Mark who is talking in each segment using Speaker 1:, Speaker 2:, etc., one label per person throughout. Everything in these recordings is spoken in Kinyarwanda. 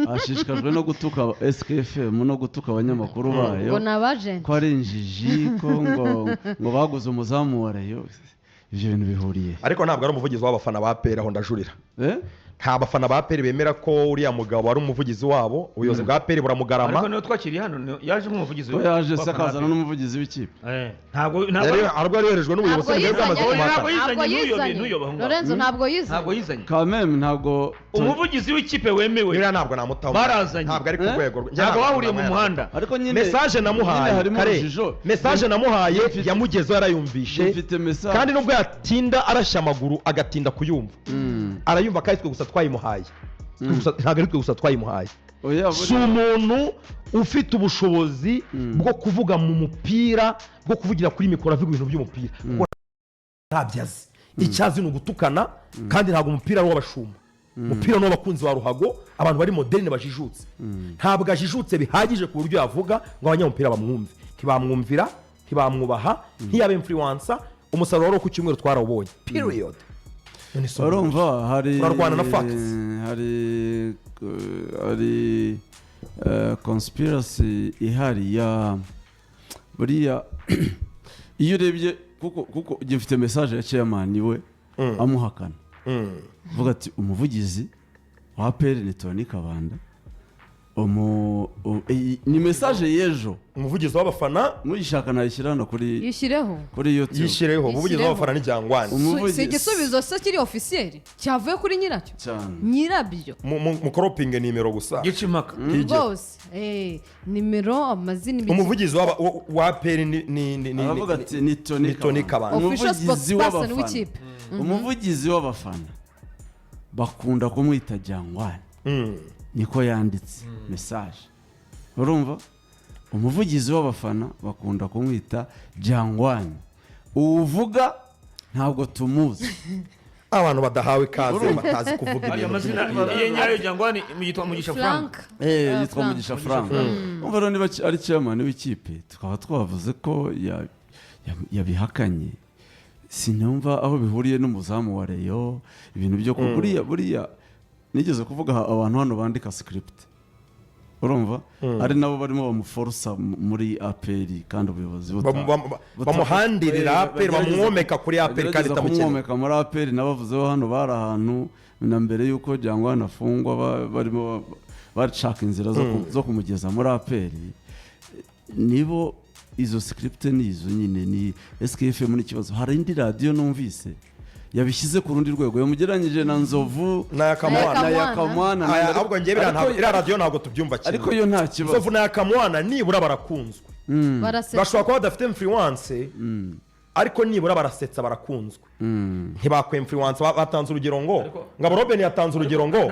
Speaker 1: ashishikajwe no gutuka SKFM no gutuka abanyamakuru bayo
Speaker 2: ngo nabaje
Speaker 1: ko ari injiji ko ngo baguze umuzamu wa Rayon ivyo bintu bihuriye
Speaker 3: ariko ntabwo ari umuvugizi w'abafana ba APR aho ndajurira nta bafana ba APR bemera ko uriya mugabo ari umuvugizi wabo ubuyobozi bwa APR buramugarama
Speaker 4: ariko niyo twakiriye hano yaje nk'umuvugizi
Speaker 1: ko yaje sakazana n'umuvugizi w'ikipe
Speaker 4: ntabwo
Speaker 3: ariko yoherejwe n'ubuyobozi
Speaker 4: ntabwo yizanye
Speaker 2: Lorenzo ntabwo
Speaker 1: yizanye kameme ntabwo
Speaker 4: umuvugizi w'ikipe wemewe
Speaker 3: biriya ntabwo namutaho
Speaker 4: barazanye
Speaker 3: ntabwo ari ku rwego
Speaker 4: ntabwo bahuriye mu muhanda
Speaker 1: ariko nyine
Speaker 3: message namuhaye kare message namuhaye yamugezeho yarayumvishe kandi nubwo yatinda arashya amaguru agatinda kuyumva arayumva kandi twe gusa twayimuhaye ntabwo ari twe gusa twayimuhaye si umuntu ufite ubushobozi bwo kuvuga mu mupira bwo kuvugira kuri mikoro avuga ibintu by'umupira ntabyo azi icyazi ni ugutukana kandi ntabwo umupira ari uw'abashumba umupira ni uw'abakunzi ba ruhago abantu bari moderne bajijutse ntabwo ajijutse bihagije ku buryo yavuga ngo abanyamupira bamwumve ntibamwumvira ntibamwubaha ntiyabe influencer umusaruro wo ku cyumweru twarawubonye period
Speaker 1: urumva hari
Speaker 3: urarwana na facts
Speaker 1: hari conspiracy ihari ya buriya iyo urebye kuko gifite message ya chairman we amuhakana vuga ati umuvugizi wa APR ni Tony Kabanda ni message yejo
Speaker 3: umuvugizi w'abafana
Speaker 1: muyishaka nayishyira hano kuri YouTube
Speaker 3: yishyireho umuvugizi w'abafana ni Jangwani
Speaker 2: si igisubizo se kiri officiel cyavuye kuri nyiracyo nyirabyo
Speaker 3: mu cropping nimero gusa
Speaker 4: gicimaka
Speaker 2: rwose nimero amazina
Speaker 3: umuvugizi wa APR
Speaker 1: ni Tony Kabanda umuvugizi w'abafana bakunda kumwita Jangwani niko yanditse message urumva umuvugizi w'abafana bakunda kumwita Jangwani uvuga ntabwo tumuzi
Speaker 3: abantu badahawe kaze batazi kuvuga
Speaker 4: ibintu amazina yenyayo Jangwani yitwa Mugisha Frank
Speaker 1: yitwa Mugisha Frank umva rero niba ari chairman w'ikipe tukaba twavuze ko yabihakanye sinumva aho bihuriye n'umuzamu wa Rayon ibintu byo buriya nigeze kuvuga abantu hano bandika script urumva ari nabo barimo bamuforsa muri APR kandi ubuyobozi
Speaker 3: bamuhandirira APR bamwomeka kuri APR kandi
Speaker 1: tamukeka muri APR nabavuzeho hano bari ahantu na mbere yuko Jangwani afungwa barimo bacaka inzira zo kumugeza muri APR nibo izo script nizo nyine ni SKFM n'ikibazo hari indi radio numvise yabishyize ku rundi rwego yamugeranyije na Nzovu
Speaker 3: na Yakamwana ahubwo ngiye ira radio ntabwo tubyumva cyane
Speaker 1: ariko yo nta kibazo
Speaker 3: Nzovu na Yakamwana nibura barakunzwe bashobora kuba badafite influence ariko nibura barasetsa barakunzwe ntibakwe influence batanze urugero ngo Robben yatanze urugero ngo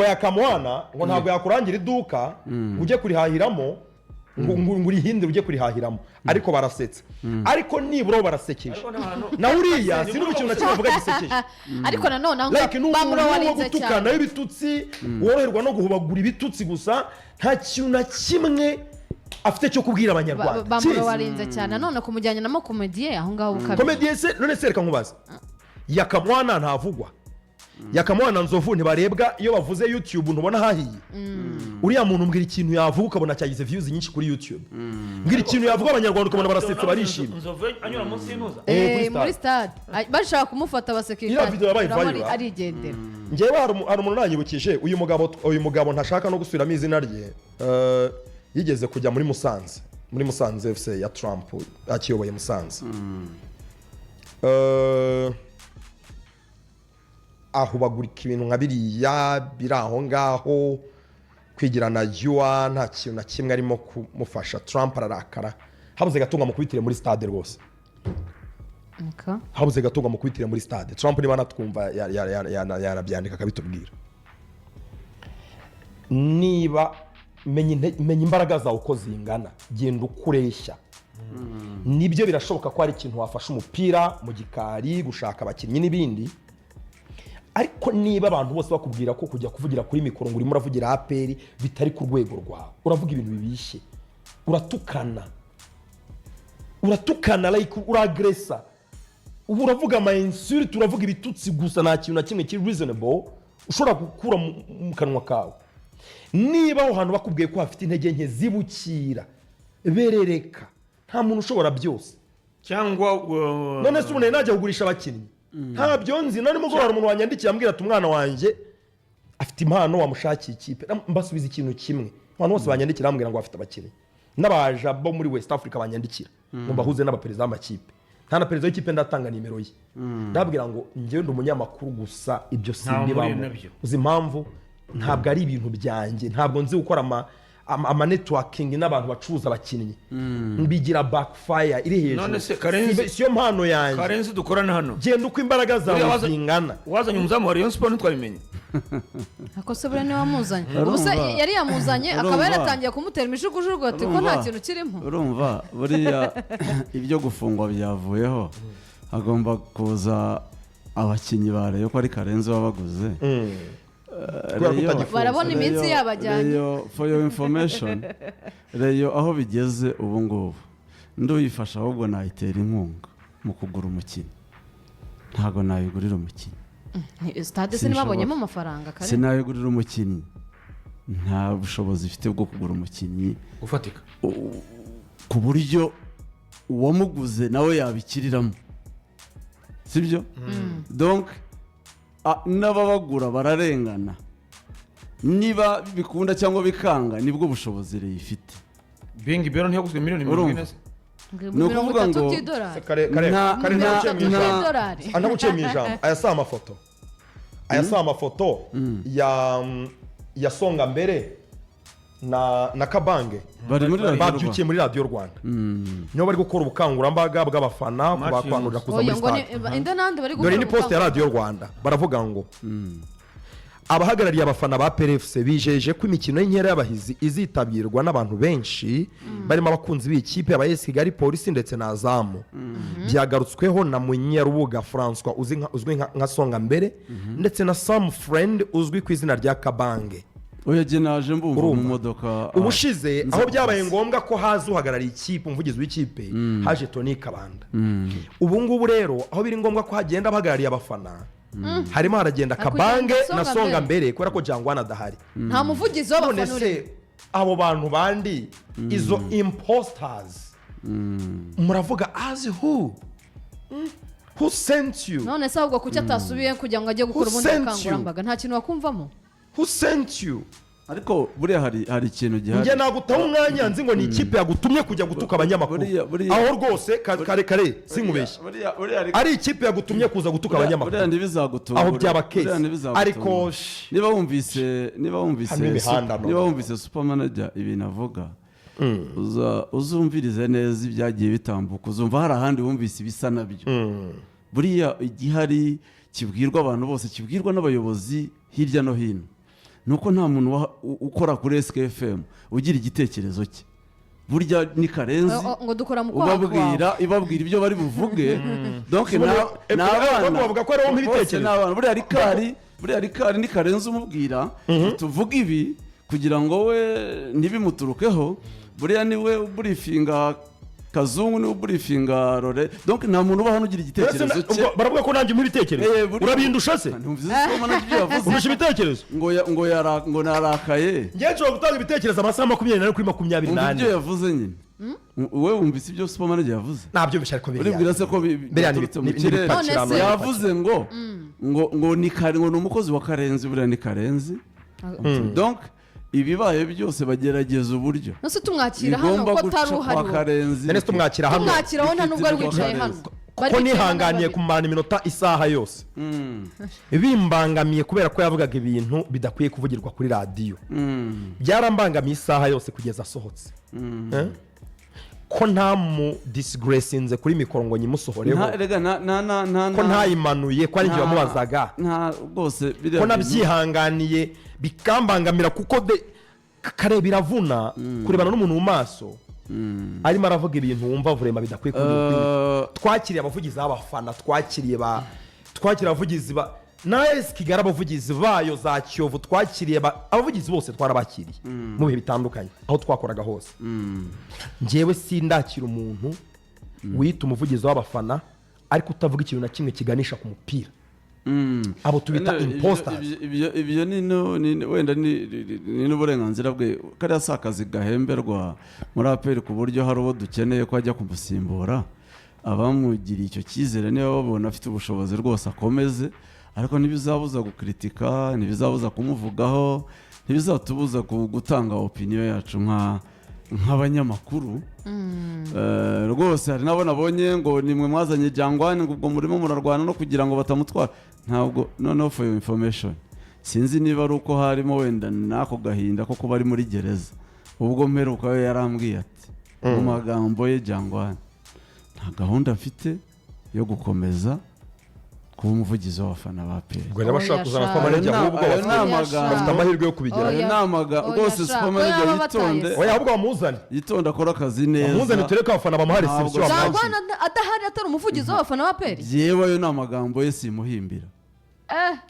Speaker 3: Yakamwana ngo ntabwo yakurangira iduka ujye kurihahiramo ngo urihindire ujye kurihahiramo ariko barasetsa ariko nibura barasekeje na uriya si n'ukintu na kivuga gisekeje
Speaker 2: ariko nanone
Speaker 3: bamurowarinze cyane nayo bitutsi woroherwa no guhubagura ibitutsi gusa nta kintu na kimwe afite cyo kubwira abanyarwanda
Speaker 2: bamurowarinze cyane none kumujyanye na komedie aho ngaho ukabye
Speaker 3: komedie se none sereka nkubaza Yakamwana ntavugwa Yakamwana Nzovu ntibarebwa iyo bavuze YouTube ntubona hahiye uriya muntu mbwira ikintu yavuga ukabona cyagize views nyinshi kuri YouTube mbwira ikintu yavuga abanyarwanda ukabona barasetse barishimye
Speaker 4: Nzovu anyura munsi y'intuza
Speaker 2: muri stade bashaka kumufata basekirite arigendera
Speaker 3: ngewe hari umuntu nanyibukije uyu mugabo ntashaka no gusubiramo izina rye yigeze kujya muri Musanze FC ya Trump akiyoboye Musanze aho bagurika ibintu nka biriya biri aho ngaho kwigirana yuwa nta kintu na kimwe arimo kumufasha Trump ararakara habuze gatunga mukubitire muri stade rwose habuze gatunga mukubitire muri stade Trump niba natwumva yanabyandika akabitubwira niba menya imbaraga zawe uko zingana genda ukureshya nibyo birashoboka ko hari ikintu wafasha umupira mu gikari gushaka abakinnyi n'ibindi ariko niba abantu bose bakubwira ko kujya kuvugira kuri mikoro ngo urimo uravugira APR bitari ku rwego rwawe uravuga ibintu bibishye uratukana like uragressa ubu uravuga ama insults uravuga ibitutsi gusa nta kintu na kimwe kiri reasonable ushobora gukura mu kanwa kawe niba aho hantu bakubwiye ko hafite intege nke zibukira berereka nta muntu ushobora byose
Speaker 4: cyangwa
Speaker 3: none se umuntu najya kugurisha abakinnyi ntabyo nzi nari mugoroba umuntu wanyandikiye ambwira ati umwana wanjye afite impano wamushakiye ikipe mbasubiza ikintu kimwe abantu bose banyandikira bambwira ngo bafite abakinnyi n'abaja bo muri West Africa banyandikira ngo bahuze n'abaperezida b'amakipe nta na perezida w'ikipe ndatanga nimero ye ndabwira ngo njyewe ndi umunyamakuru gusa ibyo sindibamo uzi impamvu ntabwo ari ibintu byanjye ntabwo nzi gukora ama networking n'abantu bacuruza abakinnyi mbigira backfire iri hejuru siyo mpano yanjye
Speaker 4: Karenzi dukorana hano
Speaker 3: genda uko imbaraga zawe zingana
Speaker 4: wazanye umuzamu wa Rayon Sport twabimenye
Speaker 2: akose bure niwe wamuzanye ubusa yari yamuzanye akaba yaratangiye kumutera imishugujugu ati ko nta kintu kirimo
Speaker 1: urumva buriya ibyo gufungwa byavuyeho hagomba kuza abakinnyi ba Rayon ko ari Karenzi wabaguze
Speaker 2: barabona iminsi yabajyanye
Speaker 1: for your information Rayon aho bigeze ubu ngubu nduyifasha ahubwo nayitera inkunga mu kugura umukinnyi ntago nayigurira umukinnyi
Speaker 2: stade se nibabonyemo amafaranga kare
Speaker 1: sinayigurira umukinnyi nta bushobozi ifite bwo kugura umukinnyi
Speaker 4: ufatika
Speaker 1: ku buryo uwamuguze nawe yabikiriramo sibyo donc n'ababagura bararengana niba bikunda cyangwa bikanga nibwo bushobozi reyifite
Speaker 4: Bingi Bero ntiyaguzwe miliyoni 40
Speaker 1: ni ukuvuga ngo
Speaker 3: anaguciye mu ijambo aya si amafoto ya Songa Mbere na Kabange babyukiye muri Radio Rwanda niyo bari gukora ubukangurambaga bw'abafana kubakwangurira kuza muri stade dore ni post ya Radio Rwanda baravuga ngo abahagarariye abafana ba PRFC bijeje ko imikino y'inkera y'abahizi izitabirwa n'abantu benshi barimo abakunzi b'ikipe aba AS Kigali Polisi ndetse na Azamu byagarutsweho na Munyarubuga François uzwi nka Songa Mbere ndetse na Sam Friend uzwi ku izina rya Kabange
Speaker 1: oyaje naje mbumva mu modoka
Speaker 3: ubushize aho byabaye ngombwa ko haza uhagarariye ikipe umuvugizi w'ikipe haje Tony Kabanda ubu ngubu rero aho biri ngombwa ko hagenda abahagarariye abafana harimo haragenda Kabange na Songa Mbere kubera ko Jangwana adahari
Speaker 2: nta muvugizi w'abafana uri
Speaker 3: abo bantu bandi izo imposters muravuga as who sent you
Speaker 2: none se ahubwo kuki atasubiye kugira ngo ajye gukora ubundi bukangurambaga nta kintu wakumvamo
Speaker 3: who sent you
Speaker 1: ariko buriya hari ikintu gihari
Speaker 3: njye nagutaho umwanya nzi ngo ni ikipe yagutumye kujya gutuka abanyamakuru aho rwose kare sinkubeshye ari ikipe yagutumye kuza gutuka abanyamakuru
Speaker 1: buriya ntibizagutunga
Speaker 3: aho byaba case ariko
Speaker 1: niba wumvise super manager ibintu avuga uzumvirize neza ibyagiye bitambuka uzumva hari ahandi wumvise ibisa nabyo buriya igihari kibwirwa abantu bose kibwirwa n'abayobozi hirya no hino nuko nta muntu ukora kuri SKFM ugira igitekerezo cye burya ni Karenzi
Speaker 2: ngo dukora mu
Speaker 1: ibabwira ibyo bari buvuge donc n'abana
Speaker 3: bavuga ko ari wo nk'ibitekerezo
Speaker 1: buriya rikari ni Karenzi umubwira tuvuga ibi kugira ngo we ntibimuturukeho buriya niwe brifinga Kazungu ni uburifinga Rore donc nta muntu uba hano ugira igitekerezo cye
Speaker 3: baravuga ko nanjye mu bitekerezo urabindusha se urusha ibitekerezo
Speaker 1: ngo narakaye
Speaker 3: ngiye nshobora gutanga ibitekerezo amasaha 24 kuri 28
Speaker 1: ibyo yavuze nyine wowe wumvise ibyo super manager yavuze
Speaker 3: ntabyo bishaka ko biriya
Speaker 1: uribwira se ko biturutse mu kirere yavuze ngo ni umukozi wa Karenzi buriya ni Karenzi donc ibibaye byose bagerageza uburyo
Speaker 2: nose tumwakira hano ko taruhari
Speaker 3: nene tumwakira hano
Speaker 2: tumwakira nta nubwo ari wicaye hano
Speaker 3: ko nihanganiye kumara iminota isaha yose bimbangamiye kubera ko yavugaga ibintu bidakwiye kuvugirwa kuri radio byarambangamiye isaha yose kugeza asohotse ko nta mu disgracinze kuri mikoro ngo nyimusohoreho ko ntayimanuye ko ari njye wamubazaga ko nabyihanganiye bikambangamira kuko kare biravuna kurebana n'umuntu mu maso arimo aravuga ibintu wumva vurema bidakwiye kuvuga twakiriye abavugizi b'abafana twakiriye abavugizi na AS Kigali abavugizi bayo za Kiyovu twakiriye abavugizi bose twarabakiriye mu bihe bitandukanye aho twakoraga hose njyewe sindakira umuntu wita umuvugizi w'abafana ariko utavuga ikintu na kimwe kiganisha ku mupira abo tubita imposters.
Speaker 1: Ibyo ni wenda ni n'uburenganzira bwe, kariya si akazi gahemberwa muri APR ku buryo hari uwo dukeneye ko ajya kumusimbura. Abamugiriye icyo cyizere niba babona afite ubushobozi rwose akomeze, ariko ntibizabuza gukritika, ntibizabuza kumuvugaho, ntibizatubuza gutanga opinion yacu nk'abanyamakuru. Rwose hari nabo nabonye ngo nimwe mwazanye Jangwani ngo ubwo murimo murarwana no kugira ngo batamutwara. Ntabwo, noneho for your information, sinzi niba ari uko harimo wenda nako gahinda ko kuba ari muri gereza. Ubwo mperuka we yarambwiye ati mu magambo ye, Jangwani nta gahunda afite yo gukomeza kuba umuvugizi w'abafana ba APR.
Speaker 3: Ubwo n'abashaka kuzana kwa manager ahubwo bafite amahirwe yo kubigera.
Speaker 1: Rwose super manager yitonde.
Speaker 3: Oya ahubwo bamuzane.
Speaker 1: Yitonde akora akazi neza.
Speaker 3: Bamuzane tureke abafana bamuhare reception.
Speaker 2: Jangwani adahari atari umuvugizi w'abafana ba APR.
Speaker 1: Yewe yo n'amagambo ye simuhimbira.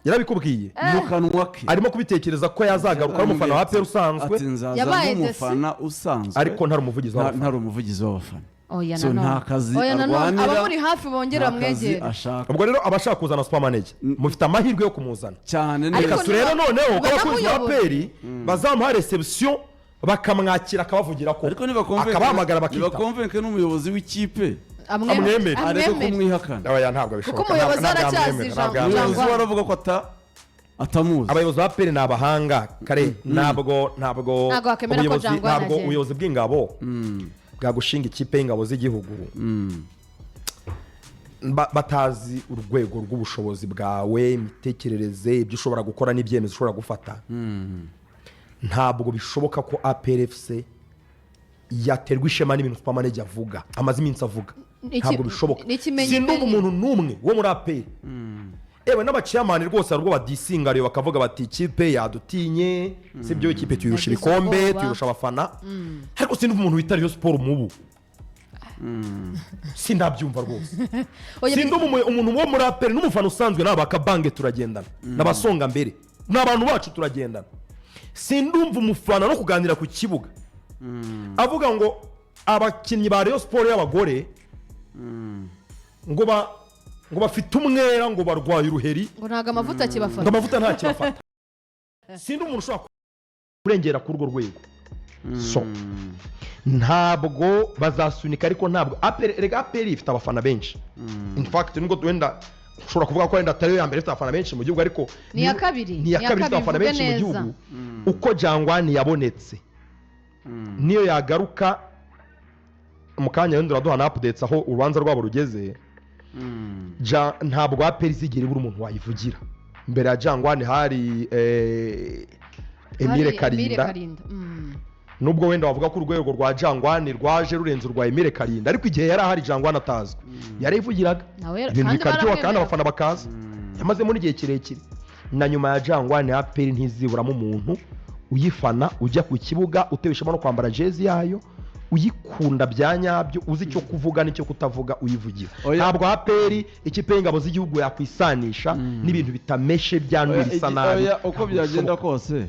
Speaker 3: Yarabikubwiye
Speaker 1: mu kanwa ke.
Speaker 3: Arimo kubitekereza ko yazagaruka ari umufana wa APR usanzwe.
Speaker 1: Yabaye umufana usanzwe.
Speaker 3: Ariko ntari umuvugizi w'abafana.
Speaker 1: Ntari umuvugizi w'abafana.
Speaker 2: So
Speaker 1: nta kazi arwanira,
Speaker 2: abamuri hafi bongera mwegere.
Speaker 3: Ubwo rero abashaka kuzana super manager mufite amahirwe yo kumuzana
Speaker 1: cyane.
Speaker 3: Reka turebe noneho ko abakunzi ba APR bazamuha reception bakamwakira akabavugira ko akabahamagara bakita
Speaker 1: bakonvenke n'umuyobozi w'ikipe
Speaker 3: amwemere
Speaker 1: ariko kumwihakana.
Speaker 3: Oya ntabwo bishoboka.
Speaker 2: Kuko umuyobozi aracyazi
Speaker 1: umuyobozi waravuga ko atamuzi.
Speaker 3: Abayobozi ba APR ni abahanga kare, ntabwo ubuyobozi bw'ingabo bwagushinga ikipe y'ingabo z'igihugu batazi urwego rw'ubushobozi bwawe, imitekerereze, ibyo ushobora gukora n'ibyemezo ushobora gufata. Ntabwo bishoboka ko APR FC yaterwa ishema n'ibintu super manager avuga, amaze iminsi avuga. Ntabwo bishoboka. Sinumva umuntu n'umwe wo muri APR. Ewe n'abaciyamani rwose arwo badisingariye bakavuga bati ikipe yadutinye, sibyo ikipe tuyirusha ibikombe, tuyirusha abafana. Ariko sinumva umuntu wita Rayon Sport mubu. Sindabyumva rwose. Sinumva umuntu wo muri APR n'umufana usanzwe n'abakabange turagendana, n'abasonga mbere n'abantu bacu turagendana. Sindumva umufana no kuganira ku kibuga avuga ngo abakinnyi ba Rayon Sport y'abagore ngo bafite umwera ngo barwaye uruheri,
Speaker 2: ngo ntaga amavuta kibafata,
Speaker 3: ngo amavuta nta kibafata. Sindi umuntu ushobora kurengera ku rwo rwego. So ntabwo bazasunika, ariko ntabwo APR ifite abafana benshi. In fact nubwo wenda ushobora kuvuga ko wenda atari ya mbere ifite abafana benshi mu gihugu, ariko
Speaker 2: ni ya kabiri
Speaker 3: ifite abafana benshi mu gihugu. Uko Jangwani yabonetse niyo yagaruka mu kanya wenda uraduha na updates aho urubanza rwabo rugeze. Ntabwo APR izigera ibura umuntu wayivugira. Mbere ya Jangwani hari Emile Karinda. Nubwo wenda wavuga ko urwego rwa Jangwani rwaje rurenze urwa Emile Karinda, ariko igihe yari ahari Jangwani atazwi yarayivugiraga, ibintu bikaryoha kandi abafana bakaza. Yamaze muri igihe kirekire. Na nyuma ya Jangwani APR ntiziburamo umuntu uyifana, ujya ku kibuga utewishema no kwambara jezi yayo, uyikunda bya nyabyo, uzi icyo kuvuga n'icyo kutavuga uyivugira. Ntabwo APR ikipe y'ingabo z'igihugu yakwisanisha n'ibintu bitameshe byanduye bisa nabi.
Speaker 1: Uko byagenda kose